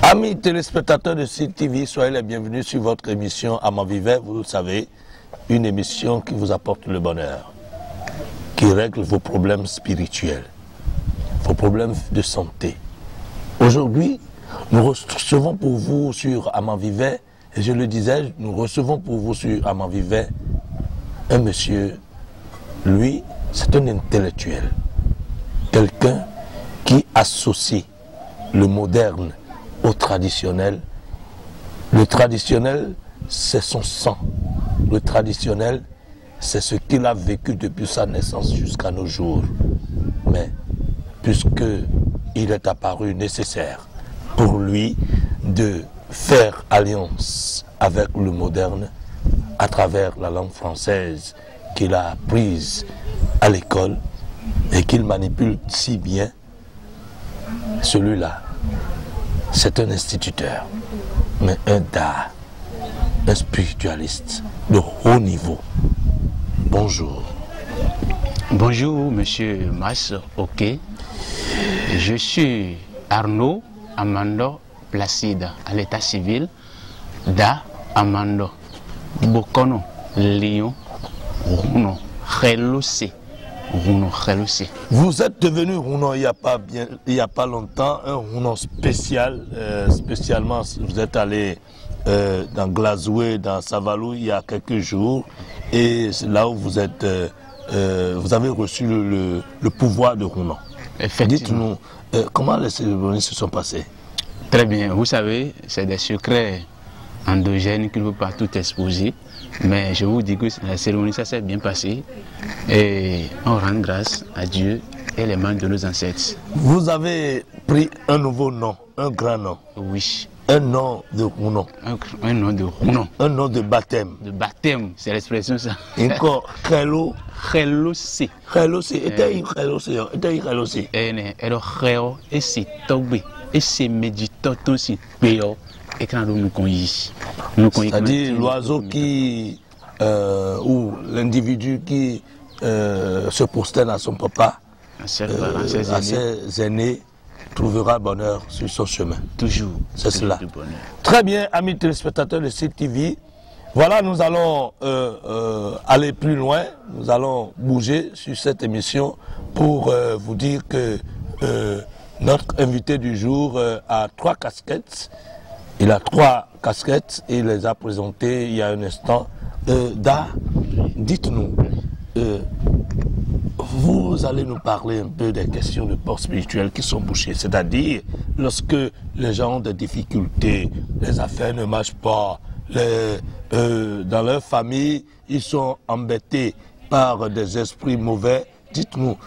Amis téléspectateurs de CTV, soyez les bienvenus sur votre émission Amant Vivait. Vous le savez, une émission qui vous apporte le bonheur, qui règle vos problèmes spirituels, vos problèmes de santé. Aujourd'hui, nous recevons pour vous sur Amant Vivait, et je le disais, nous recevons pour vous sur Amant Vivait un monsieur, lui, c'est un intellectuel, quelqu'un qui associe le moderne au traditionnel. Le traditionnel, c'est son sang. Le traditionnel, c'est ce qu'il a vécu depuis sa naissance jusqu'à nos jours. Mais puisqu'il est apparu nécessaire pour lui de faire alliance avec le moderne à travers la langue française qu'il a apprise à l'école et qu'il manipule si bien, celui-là, c'est un instituteur, mais un dard, un spiritualiste de haut niveau. Bonjour. Bonjour, monsieur Mas, ok. Je suis Arnaud Amando Placide, à l'état civil, da Amando, Bokono, Lyon, Rouno, Kheloussi. Vous êtes devenu Rounon il n'y a pas longtemps, un Rounon spécial, spécialement vous êtes allé dans Glazoué, dans Savalou il y a quelques jours, et c'est là où vous êtes, vous avez reçu le pouvoir de Rounon. Dites-nous, comment les cérémonies se sont passées? Très bien, vous savez, c'est des secrets endogènes qu'il ne faut pas tout exposer. Mais je vous dis que la cérémonie, ça s'est bien passé et on rend grâce à Dieu et les membres de nos ancêtres. Vous avez pris un nouveau nom, un grand nom. Oui. Un nom de Rounon. Un nom de Rounon. Un nom de baptême. De baptême, c'est l'expression ça. Encore, Kheloussi. Kheloussi, Kheloussi. Et c'est Togbe. Et c'est méditant aussi. C'est-à-dire l'oiseau qui, ou l'individu qui se prosterne à son papa, à ses aînés, trouvera bonheur sur son chemin. Toujours. C'est cela. Très bien, amis téléspectateurs de CTV. Voilà, nous allons aller plus loin. Nous allons bouger sur cette émission pour vous dire que notre invité du jour a 3 casquettes. Il a 3 casquettes et il les a présentées il y a un instant. Dites-nous, vous allez nous parler un peu des questions de port spirituel qui sont bouchées. C'est-à-dire, lorsque les gens ont des difficultés, les affaires ne marchent pas, dans leur famille, ils sont embêtés par des esprits mauvais. Dites-nous,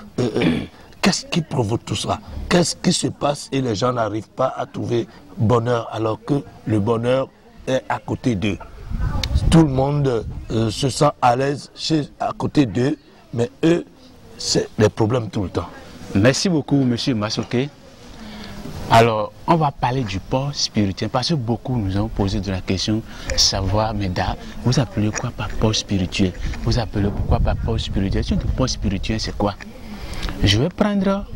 qu'est-ce qui provoque tout ça? Qu'est-ce qui se passe et les gens n'arrivent pas à trouver bonheur alors que le bonheur est à côté d'eux? Tout le monde se sent à l'aise à côté d'eux, mais eux, c'est des problèmes tout le temps. Merci beaucoup, monsieur Masoké. Alors, on va parler du port spirituel parce que beaucoup nous ont posé de la question, savoir, mais vous appelez quoi par port spirituel? Vous appelez quoi par port spirituel? Le port spirituel, c'est quoi? Je vais prendre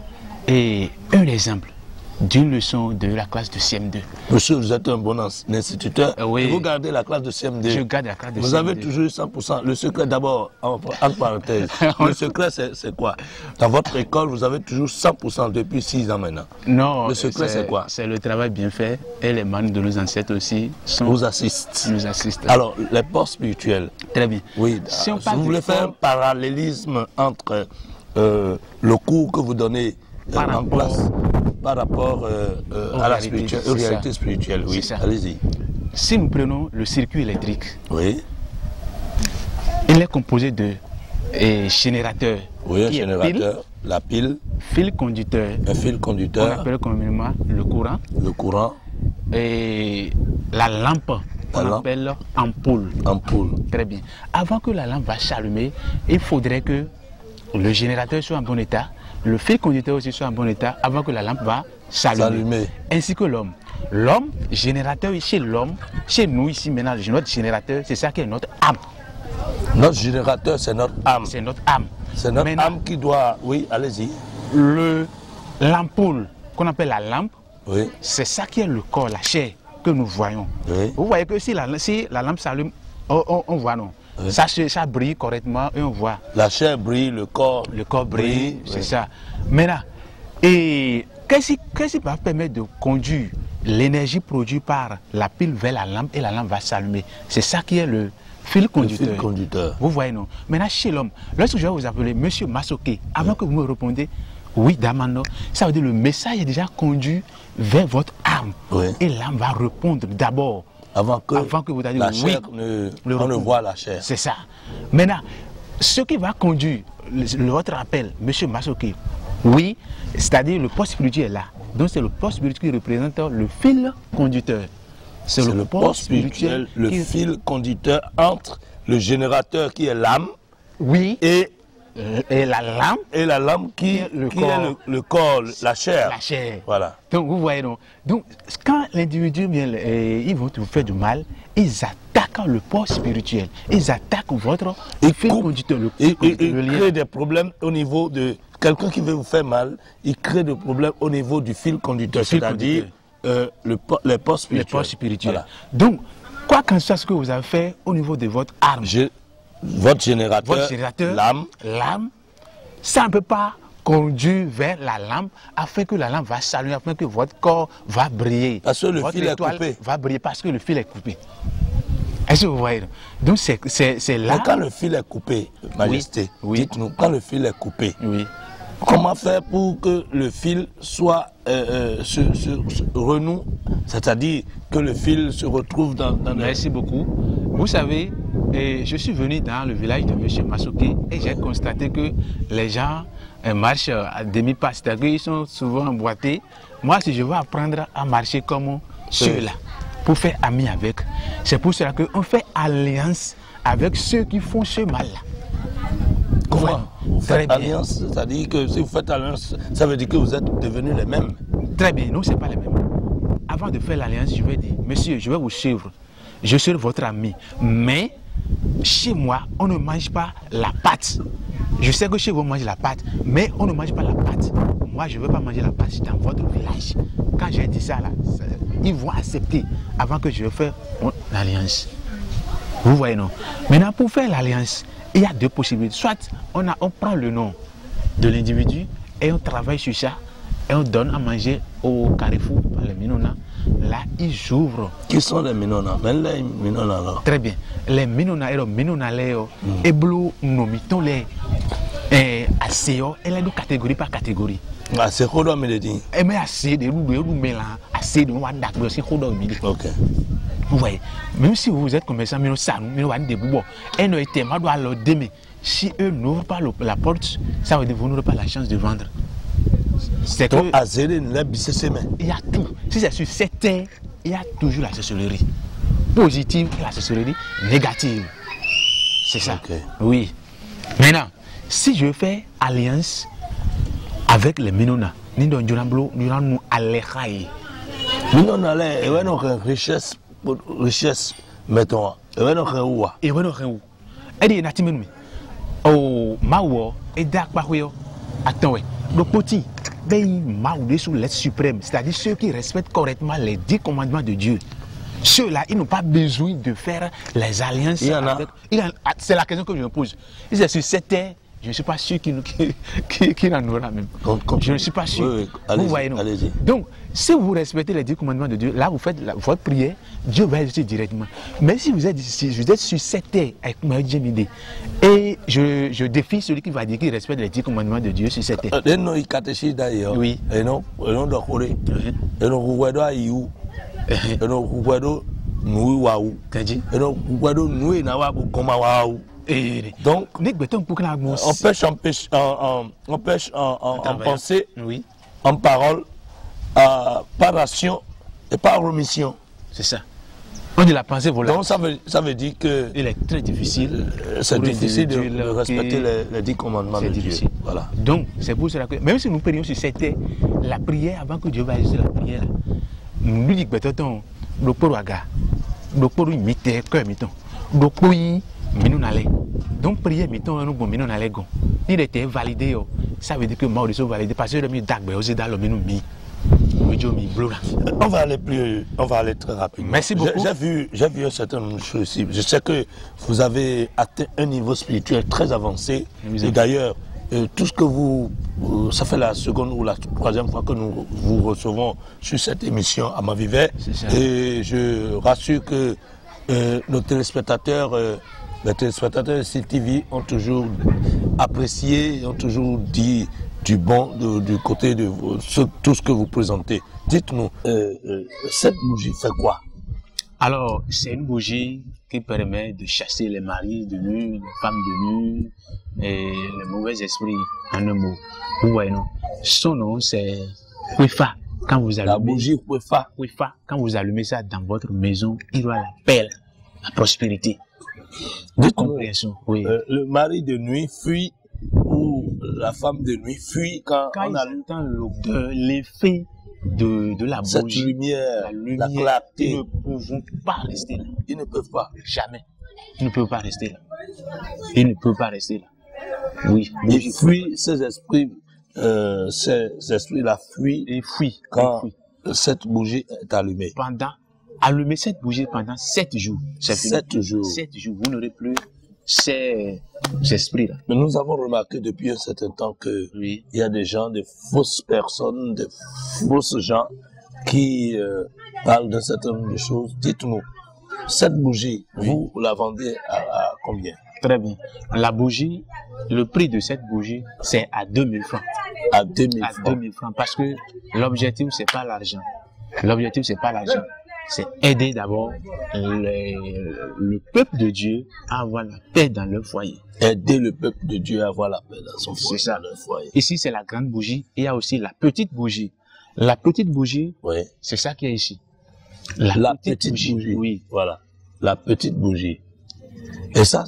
un exemple d'une leçon de la classe de CM2. Monsieur, vous êtes un bon instituteur. Oui. Vous gardez la classe de CM2. Je garde la classe de CM2. Vous avez toujours 100%. Le secret, d'abord, entre parenthèses, le secret, c'est quoi? Dans votre école, vous avez toujours 100% depuis 6 ans maintenant. Non. Le secret, c'est quoi? C'est le travail bien fait et les membres de nos ancêtres aussi vous assistent. Nous assistent. Alors, les ports spirituels. Très bien. Oui. Si vous voulez faire un parallélisme entre le cours que vous donnez en classe par rapport à la réalité spirituelle. Oui, allez-y. Si nous prenons le circuit électrique, oui, il est composé de générateurs. Oui, un générateur, la pile, fil conducteur. Un fil conducteur. On appelle communément le courant. Le courant. Et la lampe. On appelle ampoule. Ampoule. Très bien. Avant que la lampe va s'allumer, il faudrait que le générateur soit en bon état, le fil conducteur aussi soit en bon état avant que la lampe va s'allumer. Ainsi que l'homme. L'homme, générateur chez l'homme, chez nous ici maintenant, notre générateur, c'est ça qui est notre âme. Notre générateur, c'est notre âme. C'est notre âme. C'est notre âme qui doit... Oui, allez-y. L'ampoule qu'on appelle la lampe, Oui. c'est ça qui est le corps, la chair que nous voyons. Oui. Vous voyez que si la lampe s'allume, on voit non. Oui. Ça brille correctement et on voit. La chair brille, le corps brille, c'est oui. ça. Maintenant, et qu'est-ce qui va permettre de conduire l'énergie produite par la pile vers la lampe et la lampe va s'allumer? C'est ça qui est le fil conducteur. Le fil conducteur. Vous voyez, non? Maintenant, chez l'homme, lorsque je vais vous appeler Monsieur Masoké, avant que vous me répondiez, oui, Damano, ça veut dire le message est déjà conduit vers votre âme. Oui. Et l'âme va répondre d'abord. Avant que vous ayez la oui, chair on ne voit la chair. C'est ça. Maintenant, ce qui va conduire votre appel, Monsieur Masoké, oui, c'est-à-dire le poste spirituel est là. Donc c'est le poste spirituel qui représente le fil conducteur. C'est le poste spirituel, le fil conducteur entre le générateur qui est l'âme, oui, et la lampe qui est le corps, la chair. La chair. Voilà. Donc vous voyez, non? Donc quand l'individu vient, ils vont vous faire du mal, ils attaquent le poste spirituel, ils attaquent votre fil conducteur, il crée des problèmes au niveau de quelqu'un qui veut vous faire mal, il crée des problèmes au niveau du fil conducteur, c'est-à-dire les postes spirituels. Voilà. Donc, quoi qu'en soit ce que vous avez fait au niveau de votre arme, votre générateur, l'âme, ça ne peut pas conduire vers la lampe afin que la lampe va s'allumer, afin que votre corps va briller. Parce que le fil est coupé. Va briller parce que le fil est coupé. Est-ce que vous voyez? Donc c'est là. Mais quand le fil est coupé, Majesté, oui. Dites-nous, quand le fil est coupé, oui. Comment faire pour que le fil soit se renoue, c'est-à-dire que le fil se retrouve dans Merci beaucoup. Vous savez, je suis venu dans le village de M. Masoké et j'ai constaté que les gens marchent à demi-pas, c'est-à-dire qu'ils sont souvent emboîtés. Moi, si je veux apprendre à marcher comme ceux-là, pour faire ami avec, c'est pour cela qu'on fait alliance avec ceux qui font ce mal-là. Comment vous faites alliance? C'est-à-dire que si vous faites alliance, ça veut dire que vous êtes devenus les mêmes. Très bien, non, ce n'est pas les mêmes. Avant de faire l'alliance, je vais dire, monsieur, je vais vous suivre. Je serai votre ami. Mais chez moi, on ne mange pas la pâte. Je sais que chez vous, on mange la pâte, mais on ne mange pas la pâte. Moi, je ne veux pas manger la pâte dans votre village. Quand j'ai dit ça, là, ils vont accepter avant que je fasse l'alliance. Vous voyez, non? Maintenant, pour faire l'alliance, il y a deux possibilités. Soit on prend le nom de l'individu et on travaille sur ça et on donne à manger au carrefour, les Minona. Là, ils ouvrent. Qui sont les Minona? Même les Minona alors. Très bien. Les Minona, les Minona, et bleu, nous mettons les ACO, et les deux catégories par catégorie. Ah, c'est quoi me le dit? Et mais assez de nous mélange, assez de nous adapter, c'est quoi d'homme. Ok. Vous voyez, même si vous êtes commerçant, mais nous avons des boubons. Et nous étions à leur demain. Si eux n'ouvrent pas la porte, ça veut dire que vous n'aurez pas la chance de vendre. C'est que il y a tout. Si c'est sur cette terre, il y a toujours la sorcellerie positive et la sorcellerie négative. C'est ça. Okay. Oui. Maintenant, si je fais alliance avec les Minona, nous allons alléger. Minona, il y a une richesse, mettons. Il y a une richesse. Il y a une richesse. Oh, Mawo, et Dakbahuyo. Attends, le petit, Maoudé sous l'être suprême, c'est-à-dire ceux qui respectent correctement les 10 commandements de Dieu. Ceux-là, ils n'ont pas besoin de faire les alliances. C'est la question que je me pose. C'est sur cette terre, je ne suis pas sûr qu'il en aura même. Je ne suis pas sûr. Oui, vous voyez, non? Donc, si vous respectez les 10 commandements de Dieu, là, vous faites votre prière, Dieu va agir directement. Mais si vous êtes sur cette terre avec ma Djemide, et je défie celui qui va dire qu'il respecte les 10 commandements de Dieu sur cette terre. Oui. Et non, donc, on pêche en pensée, oui. En parole, par action et par omission. C'est ça. On dit la pensée volante. Donc ça veut dire que il est très difficile. C'est difficile de respecter les 10 commandements de Dieu. Voilà. Donc c'est pour cela que même si nous prions sur cette terre, la prière avant que Dieu va agir la prière, nous lui disons que le poroaga, le poro imite cœur miton, le poi minon allait. Donc prier miton nous bon minon allait gon. il était validé. Ça veut dire que moi, je suis validé parce que le mi dag, aussi dans le menu mi. On va aller très rapidement. Merci beaucoup. J'ai vu un certain nombre de choses ici. Je sais que vous avez atteint un niveau spirituel très avancé. Et d'ailleurs, tout ce que ça fait la seconde ou la troisième fois que nous vous recevons sur cette émission à Mavivet. Et je rassure que nos téléspectateurs, les téléspectateurs de CTV ont toujours apprécié, ont toujours dit du bon du côté de tout ce que vous présentez. Dites-nous, cette bougie fait quoi? Alors, c'est une bougie qui permet de chasser les maris de nuit, les femmes de nuit et les mauvais esprits, en un mot. Vous voyez, non? Son nom, c'est Kwefa. Quand vous allumez, la bougie Kwefa. Kwefa, quand vous allumez ça dans votre maison, il y aura la paix, la prospérité. La compréhension. Oui. Le mari de nuit fuit ou la femme de nuit fuit quand on entend l'effet de la cette bougie, lumière, la clarté. Ils ne pouvons pas rester là. Ils ne peuvent pas. Jamais. Ils ne peuvent pas rester là. Ils ne peuvent pas rester là. Oui. Ils fuient ces esprits. Ces esprits-là fuient. Ils fuient. Quand cette bougie est allumée. Allumer cette bougie pendant 7 jours. 7 jours. 7 jours. Vous n'aurez plus ces esprits-là. Mais nous avons remarqué depuis un certain temps que il y a des gens, des fausses personnes, des fausses gens qui parlent d'un certain nombre de choses. Dites-nous, cette bougie, vous la vendez à combien? Très bien. La bougie, le prix de cette bougie, c'est à 2000 francs. À 2000 francs. À 2000 francs. Parce que l'objectif, c'est pas l'argent. L'objectif, c'est pas l'argent. C'est aider d'abord le peuple de Dieu à avoir la paix dans leur foyer. Aider le peuple de Dieu à avoir la paix dans son foyer. C'est ça. Dans leur foyer. Ici, c'est la grande bougie. Il y a aussi la petite bougie. La petite bougie, c'est ça qui est ici. La petite bougie. Oui. Voilà. La petite bougie. Et ça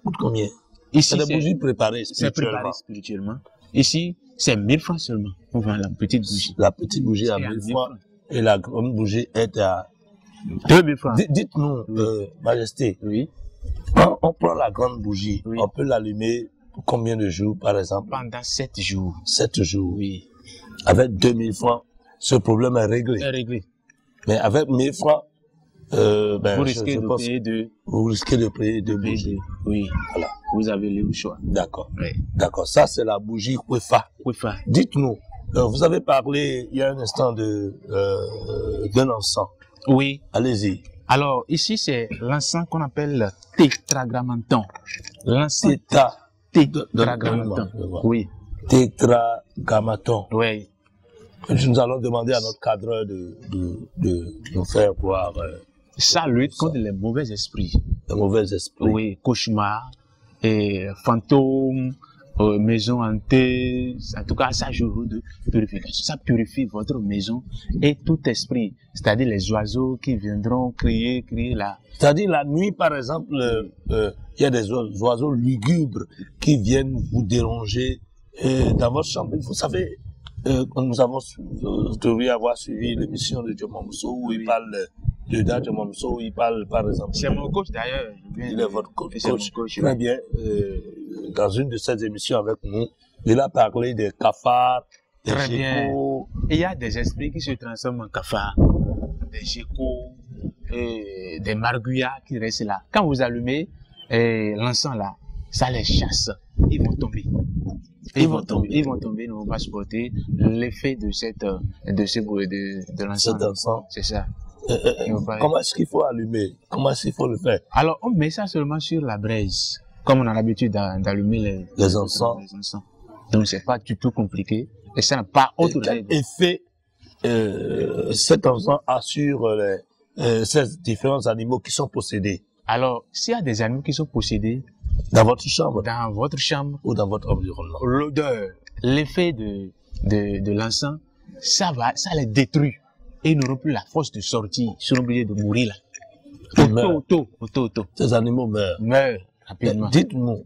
coûte combien? Ici, c'est des bougies préparées spirituellement. C'est préparé spirituellement. Ici, c'est 1000 francs seulement. On vend la petite bougie. La petite bougie à 1000 francs. Et la grande bougie est à 2000 francs. Dites-nous, Majesté. Oui. On prend la grande bougie. Oui. On peut l'allumer pour combien de jours, par exemple? Pendant 7 jours. 7 jours. Oui. Avec 2000 francs, ce problème est réglé. C'est réglé. Mais avec 1000 francs, vous risquez de payer deux. Vous risquez de payer deux bougies. Oui. Voilà. Vous avez le choix. D'accord. Oui. D'accord. Ça, c'est la bougie Kwefa. Kwefa. Dites-nous, vous avez parlé il y a un instant d'un encens. Oui. Allez-y. Alors, ici, c'est l'encens qu'on appelle tétragrammaton. L'encens tétragrammaton. Oui. Tétragrammaton. Oui. Nous allons demander à notre cadreur de nous faire voir. Ça lutte contre les mauvais esprits. Les mauvais esprits. Oui, cauchemars, et fantômes, maison hantée. En tout cas, ça joue de purification. Ça purifie votre maison et tout esprit. C'est-à-dire les oiseaux qui viendront crier là. C'est-à-dire la nuit, par exemple, il y a des oiseaux lugubres qui viennent vous déranger dans votre chambre. Vous savez, nous devrions avoir suivi l'émission de Dioma Mousso où il parle de Dioma Mousso, où il parle, par exemple. C'est mon coach d'ailleurs. Il est votre coach. Très bien. Dans une de ces émissions avec nous, il a parlé des cafards, des geckos. Il y a des esprits qui se transforment en cafards, des geckos, des marguyas qui restent là. Quand vous allumez l'encens là, ça les chasse. Ils vont tomber. Ils vont tomber, nous on va supporter l'effet de l'encens. C'est ça. Comment est-ce qu'il faut allumer? Comment est-ce qu'il faut le faire? Alors, on met ça seulement sur la braise, comme on a l'habitude d'allumer les encens. Donc, c'est pas du tout compliqué. Et ça n'a pas autre règle. Quel effet cet encens a sur ces différents animaux qui sont possédés? Alors, s'il y a des animaux qui sont possédés, dans votre chambre ou dans votre environnement, l'odeur, l'effet de l'encens, ça les détruit. Et ils n'auront plus la force de sortir. Ils seront obligés de mourir là. Auto. Ces animaux meurent rapidement. Dites-nous,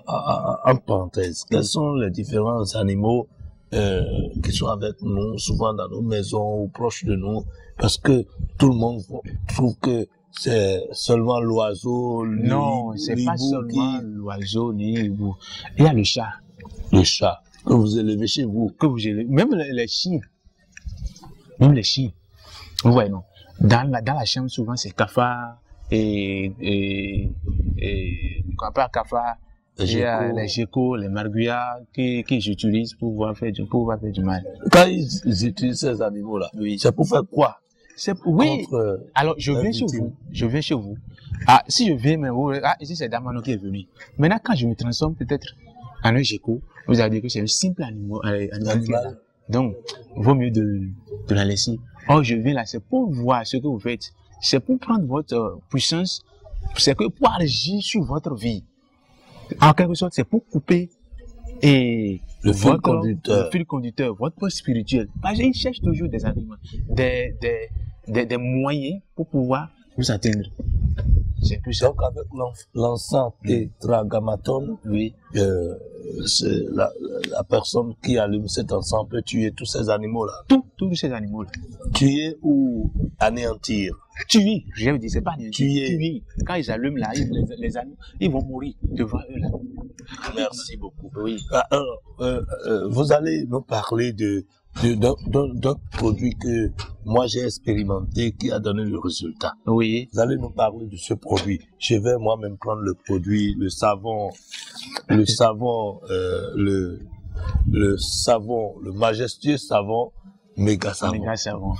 en parenthèse, quels sont les différents animaux qui sont avec nous, souvent dans nos maisons ou proches de nous, parce que tout le monde trouve que c'est seulement l'oiseau, Non, c'est pas seulement l'oiseau ni l'hibou. Il y a le chat. Le chat que vous élevez chez vous. Que vous élevez. Même les chiens. Même les chiens. Ouais, non. Dans la chambre, souvent, c'est cafard et cafard. Il y a les geckos, les marguillards qu'ils utilisent pour pouvoir faire du mal. Quand ils utilisent ces animaux-là, oui. C'est pour faire quoi? Oui. Alors, je viens chez vous. Ah, si je viens, mais ici, c'est Damano qui est venu. Maintenant, quand je me transforme peut-être en un gecko, vous allez dire que c'est un simple animal. Donc, vaut mieux de la laisser. Oh, je viens là, c'est pour voir ce que vous faites. C'est pour prendre votre puissance. C'est que pour agir sur votre vie. En quelque sorte, c'est pour couper le fil conducteur, votre poste spirituel. Parce qu'ils cherchent toujours des arguments, des moyens pour pouvoir vous atteindre. C'est plus ça. Donc, avec l'encens tétragrammaton, oui. La personne qui allume cet encens peut tuer tous ces animaux-là. Tous ces animaux-là. Tuer ou anéantir? Tuer. Je vais vous dire, c'est pas anéantir. Tuer. Quand ils allument là, les animaux, ils vont mourir devant eux là. Merci beaucoup. Oui. Alors, vous allez nous parler d'un produit que moi j'ai expérimenté qui a donné le résultat. Oui. Vous allez nous parler de ce produit. Je vais moi-même prendre le produit, le savon, le majestueux savon méga savon. Méga savon.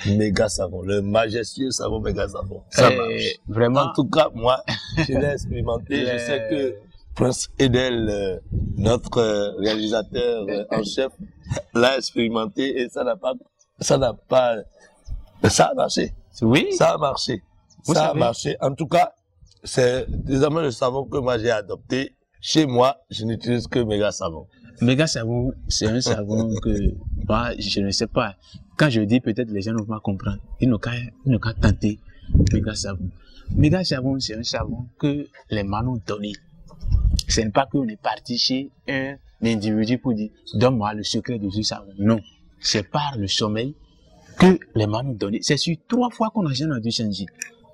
Méga savon. Le majestueux savon méga savon. Ça marche. Vraiment. En tout cas, moi, je l'ai expérimenté. Je sais que Prince Edel, notre réalisateur en chef, l'a expérimenté et ça a marché. Oui. Ça a marché. Ça a marché. En tout cas, c'est désormais le savon que moi j'ai adopté. Chez moi, je n'utilise que méga savon. Méga savon, c'est un savon que moi, je ne sais pas. Quand je dis peut-être les gens ne vont pas comprendre. Ils n'ont qu'à tenter méga savon. Méga savon, c'est un savon que les manos ont donné. Ce n'est pas qu'on est parti chez un individu pour dire donne-moi le secret de ce savon. Non. C'est par le sommeil que les manos ont donné. C'est sur 3 fois qu'on a jamais dû changer.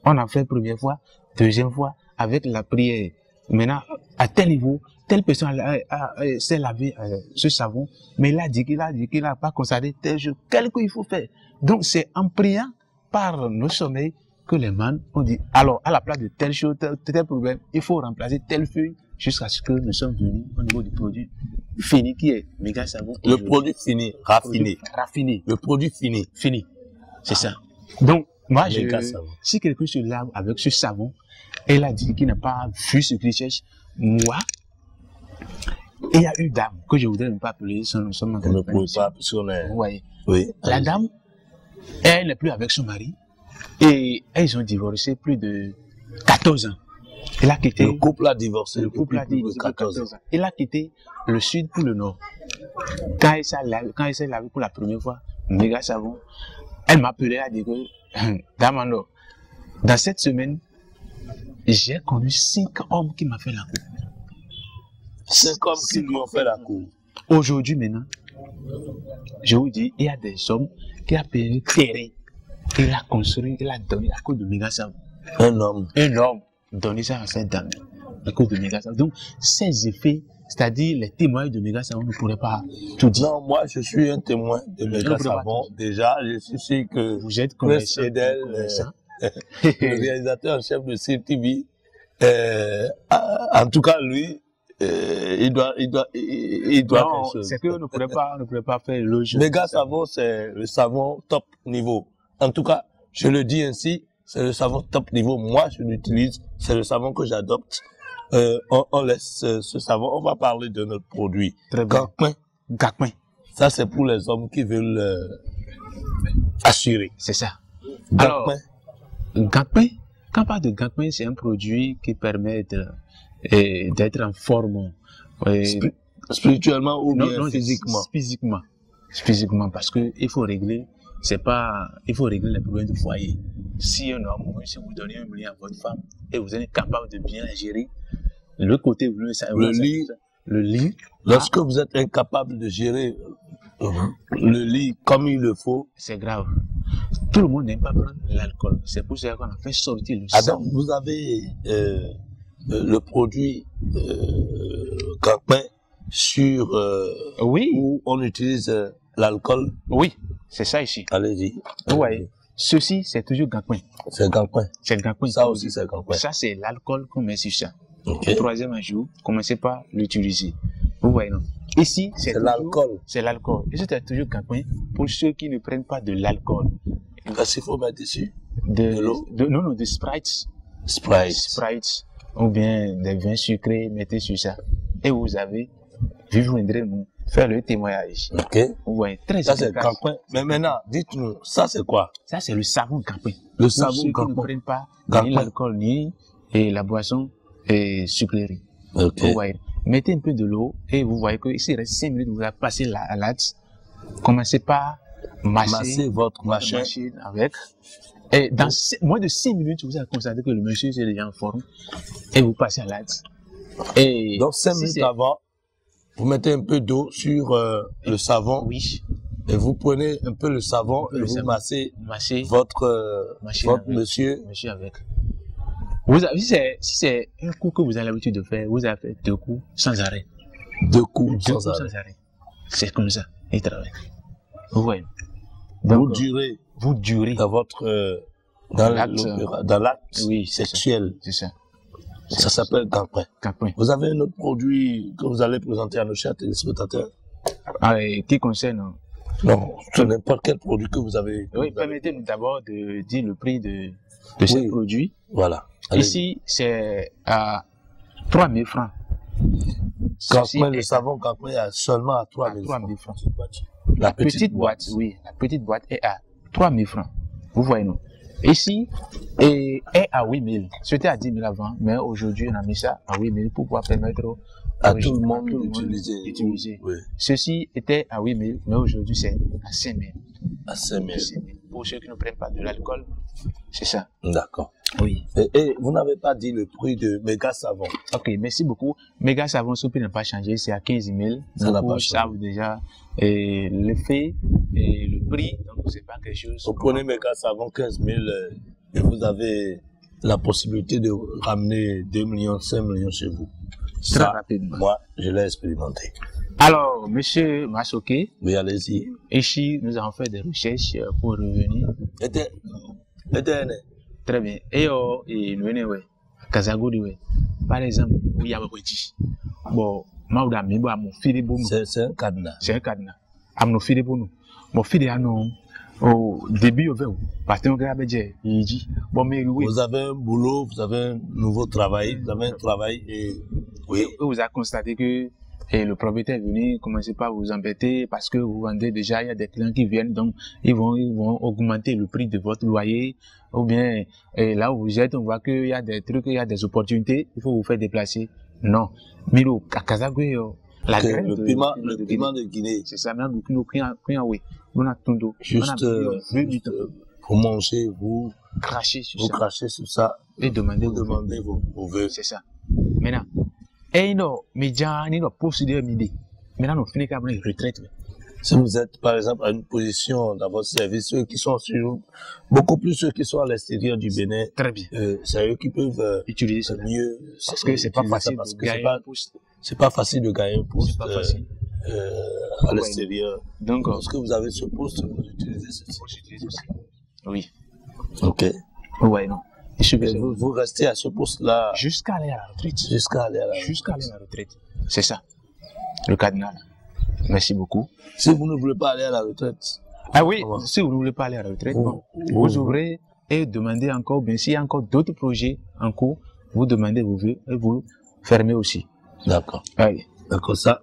On a fait première fois, deuxième fois, avec la prière. Maintenant, à tel niveau, telle personne s'est lavé ce savon, mais il a dit qu'il n'a pas constaté tel jour. Qu'est-ce qu'il faut faire? Donc, c'est en priant par nos sommeils que les manos ont dit, alors, à la place de telle chose, tel problème, il faut remplacer telle feuille jusqu'à ce que nous sommes venus au niveau du produit fini qui est méga savon. Le produit fini, raffiné. Raffiné. Le produit fini. Fini. C'est ça. Donc, moi, si quelqu'un se lave avec ce savon, elle a dit qu'il n'a pas vu ce qu'il cherche, moi, il y a une dame que je voudrais ne pas appeler son nom. On ne peut pas, parce qu'on est... Oui. La dame, elle n'est plus avec son mari et ils ont divorcé plus de 14 ans. Elle a quitté, le couple a divorcé depuis plus de 14 ans. Il a quitté le sud pour le nord. Quand il s'est lavé pour la première fois, méga savon, elle m'appelait, elle a dit que, Damano, dans cette semaine, j'ai connu 5 hommes qui m'ont fait la cour. 5 hommes qui lui ont fait la cour. Aujourd'hui, maintenant, je vous dis, il y a des hommes qui ont payé terrain. Il a construit, il a donné à cause de méga savon. Un homme. Donner ça à cette dame à cause de méga savon. Donc, ces effets, c'est-à-dire les témoignages de méga savon ne pourraient pas tout dire. Non, moi, je suis un témoin de méga savon. Déjà, je suis sûr que vous êtes connaissant. Le réalisateur en chef de CTV, en tout cas, lui, il doit non, quelque chose. C'est qu'on ne pourrait pas faire le jeu. Méga savon, c'est le savon top niveau. En tout cas, je le dis ainsi, c'est le savon top niveau. Moi, je l'utilise. C'est le savon que j'adopte. On laisse ce savon. On va parler de notre produit. Très bien. Gakpin. Ça, c'est pour les hommes qui veulent assurer. C'est ça. Gakpin. Alors, Gakpin, quand on parle de Gakpin, c'est un produit qui permet d'être en forme. Spirituellement ou bien physiquement? Physiquement, parce que il faut régler les problèmes du foyer. Si un homme, si vous donnez 1 million à votre femme et vous êtes capable de bien la gérer, le côté le lit. Lorsque vous êtes incapable de gérer le lit comme il le faut, c'est grave. Tout le monde n'aime pas prendre l'alcool. C'est pour ça qu'on a fait sortir le Alors, savon. vous avez le produit Ganquin sur Oui, où on utilise l'alcool. oui, c'est ça ici. Allez-y. Vous voyez, ceci, c'est toujours Ganquin. C'est Ganquin. C'est le Ganquin. Ça aussi, c'est Ganquin. Ça, c'est l'alcool qu'on met sur ça. Ok. Le troisième jour, commencez pas l'utiliser. Vous voyez, non? Ici, C'est toujours- l'alcool. C'est l'alcool. Et c'est toujours Ganquin pour ceux qui ne prennent pas de l'alcool. Qu'est-ce qu'il faut mettre dessus? De l'eau? Non, de Sprite. Sprite. Sprite. Ou bien des vins sucrés, mettez sur ça. Et vous avez, vous viendrez nous faire le témoignage. Ok. Vous voyez, très Ça, c'est efficace. Ganquin. Mais maintenant, dites-nous, ça, c'est quoi? Ça, c'est le savon Ganquin. Le Pour savon ceux qui ne Ganquin. prennent pas Ganquin. ni l'alcool, ni la boisson sucrée. Ok. Vous voyez, mettez un peu de l'eau et vous voyez que ici, il reste 5 minutes, vous allez passer la latte. Commencez par Massez masser votre la machin. machine avec. Et dans moins de 6 minutes, vous allez constater que le monsieur est déjà en forme. Et vous passez à la latte. Et Donc, 5 si minutes c'est- avant, vous mettez un peu d'eau sur le savon Oui, et vous prenez un peu le savon peu et le vous savon. massez masser votre, Machine votre avec. monsieur. monsieur avec. Vous avez, si c'est un coup que vous avez l'habitude de faire, vous avez fait 2 coups sans arrêt. 2 coups 2 sans coups arrêt. sans arrêt. C'est comme ça. Il travaille. Vous voyez. Vous Donc, durez vous durez. dans votre dans L'acte, dans l'acte Oui, c'est ça. sexuel. C'est ça. Ça s'appelle Ganquin. Ganquin. Vous avez un autre produit que vous allez présenter à nos chers téléspectateurs? Ah, et qui concerne. Non, c'est n'importe quel produit que vous avez. Oui, permettez-nous d'abord de dire le prix de ce Oui. produit. Voilà. Allez. Ici, c'est à 3 000 francs. Ceci Ganquin, le est savon Ganquin est seulement à 3 000 3 francs. 000 francs. La Petite boîte, oui, la petite boîte est à 3 000 francs. Vous voyez, non? Ici, est à 8 000. C'était à 10 000 avant, mais aujourd'hui, on a mis ça à 8 000 pour pouvoir permettre À tout le monde d'utiliser. d'utiliser. Oui, Ceci était à 8 000, mais aujourd'hui, c'est à 5 000. à 5 000. Pour ceux qui ne prennent pas de l'alcool, c'est ça. D'accord. Oui. Et vous n'avez pas dit le prix de méga savon. Ok, merci beaucoup. Méga savon, ce prix n'a pas changé, c'est à 15 000. Ça n'a Beaucoup pas changé. savent déjà l'effet et le prix, donc c'est pas quelque chose. Vous prenez méga savon 15 000 et vous avez la possibilité de ramener 2 millions, 5 millions chez vous. Très Ça, rapidement. moi, je l'ai expérimenté. Alors, monsieur Masoke, Oui, allez-y. ici, nous avons fait des recherches pour revenir. Était, Très bien. Et nous venons, ouais. Kazagodi, ouais. Par exemple, il y a beaucoup de bon, Mauda, mais bon, mon fils est bon. c'est un cadenas. C'est un cadenas. Mon fils est bon. Mon fils est bon. Au début, au fait, parce que nous avons dit, il dit, bon, mais oui. Vous avez un boulot, vous avez un nouveau travail, vous avez un travail et oui. Vous avez constaté que le propriétaire est venu commencer par vous embêter parce que vous vendez déjà, il y a des clients qui viennent, donc ils vont augmenter le prix de votre loyer. Ou bien, là où vous êtes, on voit qu'il y a des trucs, il y a des opportunités, il faut vous faire déplacer. Non. Miro, à Kazagwe, la Que graine le piment de Guinée, c'est ça, maintenant, nous prenons, oui. Nous avons tout. juste pour manger, vous cracher sur vous ça. crachez sur ça, Et demander vous demandez vos vœux. c'est ça. Maintenant, et non, mais déjà, nous avons procédé midi. Maintenant, nous finissons avec une retraite. Si vous êtes, par exemple, à une position dans votre service, ceux qui sont sur, beaucoup plus ceux qui sont à l'extérieur du Bénin, Très bien. c'est eux qui peuvent Utiliser cela. mieux. Parce que c'est pas utiliser ça facile parce de que gagner un poste. c'est pas facile de gagner un poste C'est pas facile. à l'extérieur. Donc, Lorsque vous avez ce poste, vous utilisez ceci. oui. Ok. Ouais, non. Et vous restez à ce poste-là Jusqu'à aller à la retraite. jusqu'à aller à la Jusqu'à aller à la retraite. C'est ça. Le cadenas. Merci beaucoup. Si vous ne voulez pas aller à la retraite, Ah oui, Comment? si vous ne voulez pas aller à la retraite, Vous- bon, vous- vous ouvrez et demandez encore, bien s'il y a encore d'autres projets en cours, vous demandez vos vœux et vous fermez aussi. d'accord. Allez. D'accord, ça,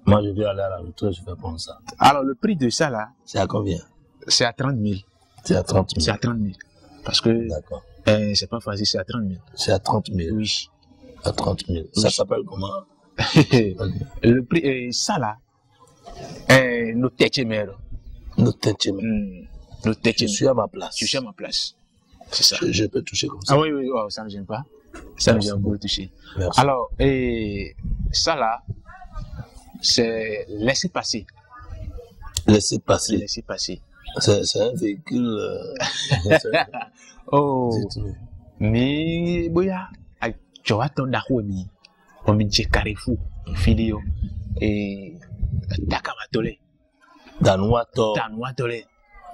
moi je vais aller à la retraite, je vais prendre ça. Alors, le prix de ça, là, C'est à combien? c'est à 30 000. C'est à 30 C'est 000. à 30 000. Parce que D'accord. c'est pas facile, c'est à 30 000. C'est à 30 000. Oui. À 30 000. Ça s'appelle comment? Le prix, ça là, nos têtes mères. Notre tête. Nos têtes Je suis à ma place. Je suis à ma place. C'est ça. Je peux toucher comme ça. Ah oui, oui, oh, ça ne me gêne pas. Ça ne me Merci gêne pas de toucher. Merci. Alors, ça là, c'est laisser passer. Laissez passer. Laisser passer. C'est un véhicule. Oh, Dites-moi. mais boya, tu vas t'en d'avoir mi, on me dit Carrefour, vidéo et Takamatole, Danuato, Tanuatole,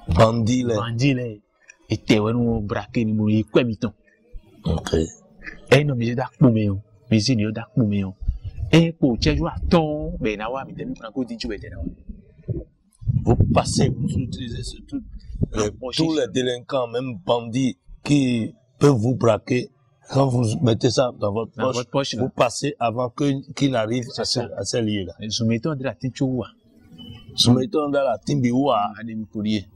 Bandile. Bandile, et t'es nous braquer ni mourir quoi miton. Ok. Et non, mais j'ai d'accord, mais j'ai dit d'accord, mais et pour tu joues à ton, ben nawa, mais t'es nous prendre côté tu vas être Vous passez, vous utilisez ce truc. Tous les délinquants, même bandits, qui peuvent vous braquer, quand vous mettez ça dans votre poche, vous passez avant qu'il n'arrive à ces lieux-là. Soumettons de la tichoua. Soumettons dans la timbiwa. À des courriers.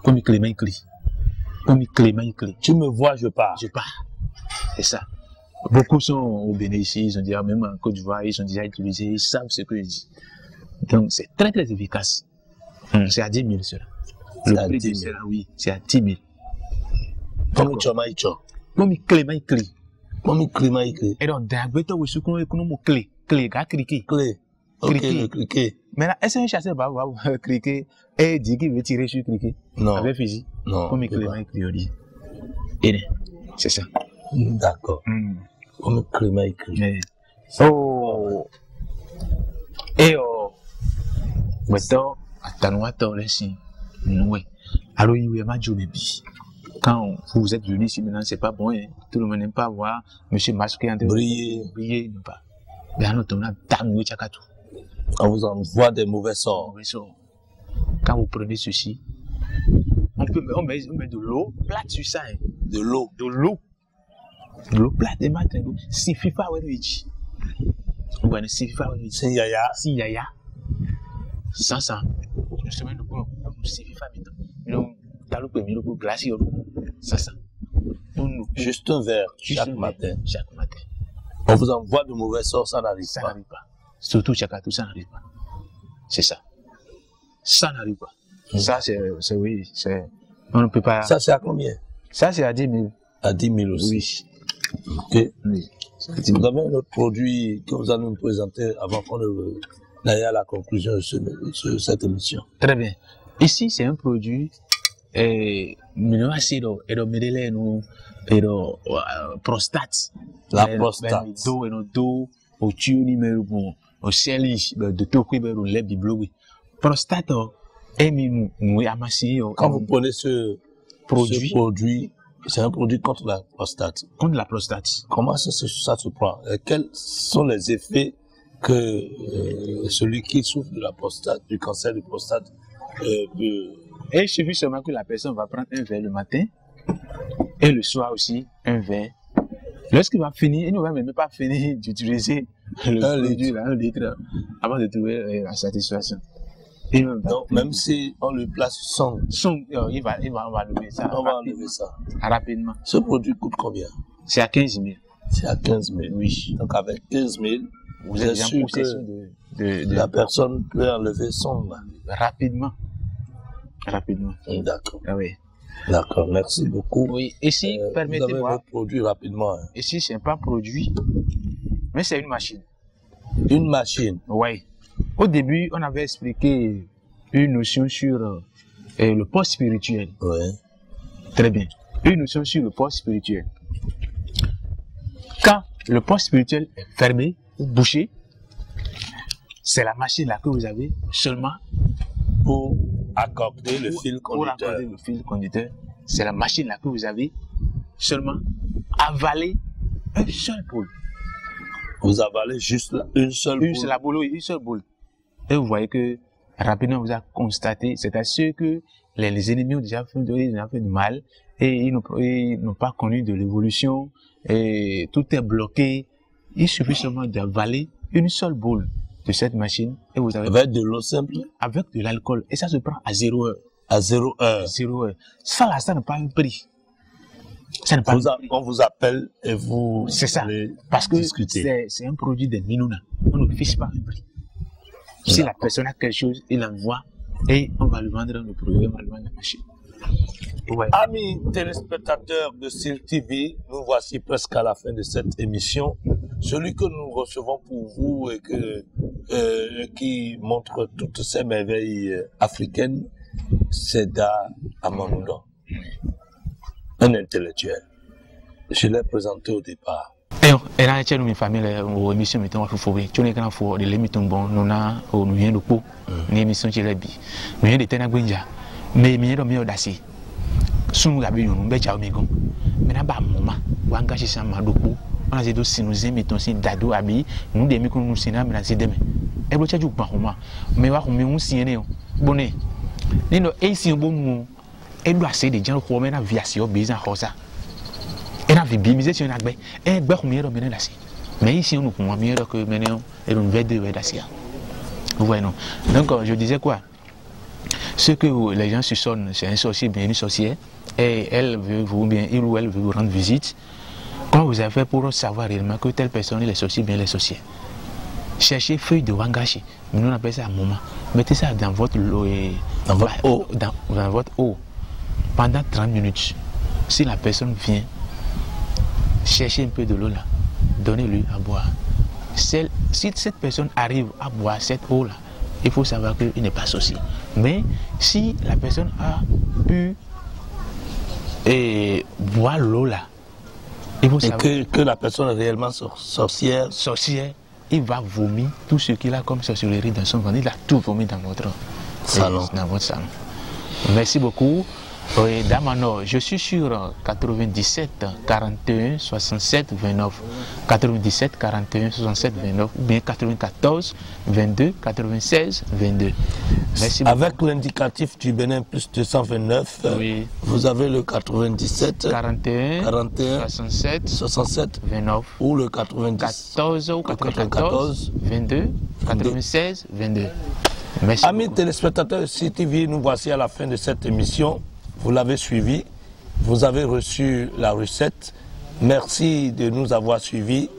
Comme Clément écrit. Comme Clément écrit. Tu me vois, je pars. Je pars. C'est ça. Beaucoup sont au Bénin ici, ils ont déjà, même en Côte d'Ivoire, ils ont déjà utilisé, ils savent ce que je dis. Donc, c'est très, très efficace. C'est à 10 000, cela. Le prix de cela, oui, c'est à 10 000. Comme tu m'as dit. Comme Clément écrit. Comme Clément écrit. Et donc, d'abord, vous savez qu'on a un clé. Clé, gars, cliquer. Clé. Ok, le cliquer. Maintenant, est-ce qu'un chasseur va cliquer et dire qu'il veut tirer sur cliquer? Non. Avec fusil? Non. Comme Clément écrit, on dit. Et c'est ça. D'accord. Comme Clément écrit. Oh. Et oh. Maintenant, attends, laissez. Oui. Alors, il y a un job. Quand vous êtes venu ici maintenant, c'est pas bon. Hein. Tout le monde n'aime pas voir M. Masqué en train de briller. Non pas. Mais alors, on a tanoué Tchakatou. On vous envoie des mauvais sorts. Quand vous prenez ceci, on met de l'eau plate sur ça. Hein. De l'eau. De l'eau plate et matin. Si FIFA ou Luigi. Bon, si FIFA ou Luigi. Si yaya. Si yaya. Ça. Je sais même pas si FIFA maintenant. Dans le premier, le glacier. Ça. Juste un verre chaque matin. Chaque matin. On vous envoie de mauvais sorts, ça n'arrive pas. Ça n'arrive pas. Surtout Tchakatou, ça n'arrive pas. C'est ça. Ça n'arrive pas. Ça, c'est oui, c'est. On ne peut pas. Ça, c'est à combien? Ça, c'est à 10 000. À 10 000 aussi. Oui. Ok. Oui. Vous avez un autre produit que vous allez nous présenter avant qu'on n'aille à la conclusion de cette émission. Très bien. Ici, c'est un produit. Nous avons prostate. La prostate. Nos dos, au tuyau numéro bon, au ciel, de tout qui est au lait du bleu. Prostate, nous amassé. Quand vous prenez ce produit, c'est un produit contre la prostate. Contre la prostate. Comment ça se prend? Quels sont les effets que celui qui souffre de la prostate, du cancer de prostate, peut... Et il suffit seulement que la personne va prendre un verre le matin et le soir aussi un verre. Lorsqu'il va finir, il ne va même pas finir d'utiliser le produit, un litre, avant de trouver la satisfaction. Donc, même si on lui place son, on va enlever ça. On va enlever ça. Rapidement. Ce produit coûte combien? C'est à 15 000. C'est à 15 000. Oui. Donc, avec 15 000, vous êtes en possession de la personne peut enlever son. Rapidement. D'accord. Ah oui. D'accord, merci beaucoup. Oui, ici, permettez-moi. Vous avez votre produit rapidement. Hein. Ici, c'est pas un produit, mais c'est une machine. Une machine? Oui. Au début, on avait expliqué une notion sur le poste spirituel. Oui. Très bien. Une notion sur le poste spirituel. Quand le poste spirituel est fermé ou bouché, c'est la machine là que vous avez seulement pour accorder le fil conducteur. Pour accorder le fil conducteur, c'est la machine là que vous avez seulement avalé un seul boule. Vous avalez juste une seule boule. C'est la boule, une seule boule. Et vous voyez que rapidement vous avez constaté, c'est à ceux que les ennemis ont déjà fait du mal et ils n'ont pas connu de l'évolution et tout est bloqué. Il suffit seulement d'avaler une seule boule de cette machine et vous avez... Avec de l'eau simple? Avec de l'alcool. Et ça se prend à 0 heure. À 0 heure? 0 heure. Ça là, ça n'a pas un prix. Ça n'a pas on vous appelle et vous... C'est ça. Parce que c'est un produit de Minouna. On ne fiche pas un prix. Si la personne a quelque chose, il l'envoie et on va lui vendre le produit, on va lui vendre la machine. Ouais. Amis téléspectateurs de SIL TV, nous voici presque à la fin de cette émission. Celui que nous recevons pour vous et que qui montre toutes ces merveilles africaines, c'est Da Amanoudan, un intellectuel. Je l'ai présenté au départ. Et là, tu as une famille, une émission, mettons, il faut tu n'es qu'un fou, de l'émission, bon, nous vient de coup, une émission qui est la vie. Nous vient de Ténagouinja, mais il y a de mieux d'assez. Sous nous avons un bécha au Mégon. Mais là-bas, moment, on a engagé ça, Madoukou, on a dit que nous aimons aussi Dado Abi, nous des micros nous signons, mais c'est demain. Et vous avez dit que mais on signe, bonnet. Nous avons un bon et doit ser des gens qui ont une aviation bizarre comme ça. Et la vie bimisée sur une agbe, et beaucoup mieux de mener la scie. Mais ici, on nous comprend mieux que mener et on veut de la scie. Vous voyez, non? Donc, je disais quoi? Ce que les gens se sonnent, c'est un sorcier, bien une sorcière, et elle veut vous, bien, il ou elle veut vous rendre visite. Comment vous avez fait pour savoir réellement que telle personne est sorcier, bien les sorciers? Cherchez feuille de wangashi, mais nous on appelle ça un moment. Mettez ça dans votre eau, dans votre eau, pendant 30 minutes. Si la personne vient, cherchez un peu de l'eau là, donnez-lui à boire. Si cette personne arrive à boire cette eau là, il faut savoir qu'il n'est pas sorcier. Mais si la personne a pu boire l'eau là, il faut savoir que la personne est réellement sorcière. Il va vomir tout ce qu'il a comme sorcellerie dans son ventre. Il a tout vomi dans votre salon. Merci beaucoup. Oui, Damano, je suis sur 97 41 67 29, 97 41 67 29 ou bien 94 22 96 22. Merci beaucoup. Avec l'indicatif du Bénin plus 229, oui. Vous avez le 97 41 67 29 ou le 14 ou 94 22 96 22. Merci. Amis téléspectateurs de CTV, nous voici à la fin de cette émission. Vous l'avez suivi, vous avez reçu la recette. Merci de nous avoir suivis.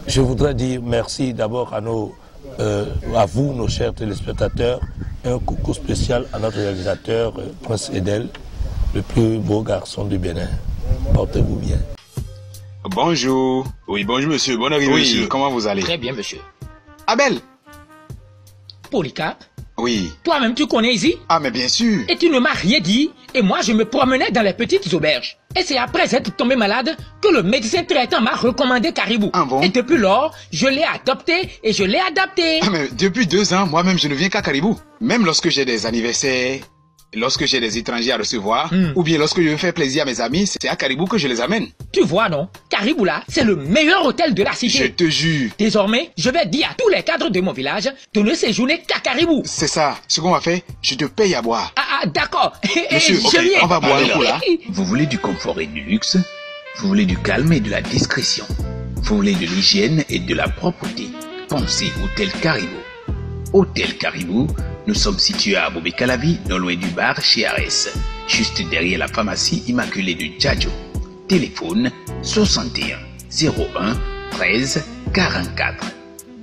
Je voudrais dire merci d'abord à vous, nos chers téléspectateurs, et un coucou spécial à notre réalisateur, Prince Edel, le plus beau garçon du Bénin. Portez-vous bien. Bonjour. Oui, bonjour monsieur. Bonne arrivée monsieur. Comment vous allez? Très bien monsieur. Abel. Polycarpe. Oui. Toi-même, tu connais ici? Ah, mais bien sûr. Et tu ne m'as rien dit. Et moi, je me promenais dans les petites auberges. Et c'est après être tombé malade que le médecin traitant m'a recommandé Caribou. Ah bon? Et depuis lors, je l'ai adopté et je l'ai adapté. Ah, mais depuis 2 ans, moi-même, je ne viens qu'à Caribou. Même lorsque j'ai des anniversaires, lorsque j'ai des étrangers à recevoir, ou bien lorsque je veux faire plaisir à mes amis, c'est à Caribou que je les amène. Tu vois, non? Caribou, là, c'est le meilleur hôtel de la cité. Je te jure. Désormais, je vais dire à tous les cadres de mon village de ne séjourner qu'à Caribou. C'est ça. Ce qu'on va faire, je te paye à boire. Ah, d'accord. Monsieur, okay, on va boire un coup là. Vous voulez du confort et du luxe? Vous voulez du calme et de la discrétion? Vous voulez de l'hygiène et de la propreté? Pensez Hôtel Caribou. Hôtel Caribou, nous sommes situés à Bobé-Calavi, non loin du bar chez Arès, juste derrière la pharmacie immaculée de Djadjo. Téléphone 61 01 13 44.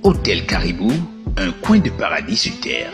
Hôtel Caribou, un coin de paradis sur terre.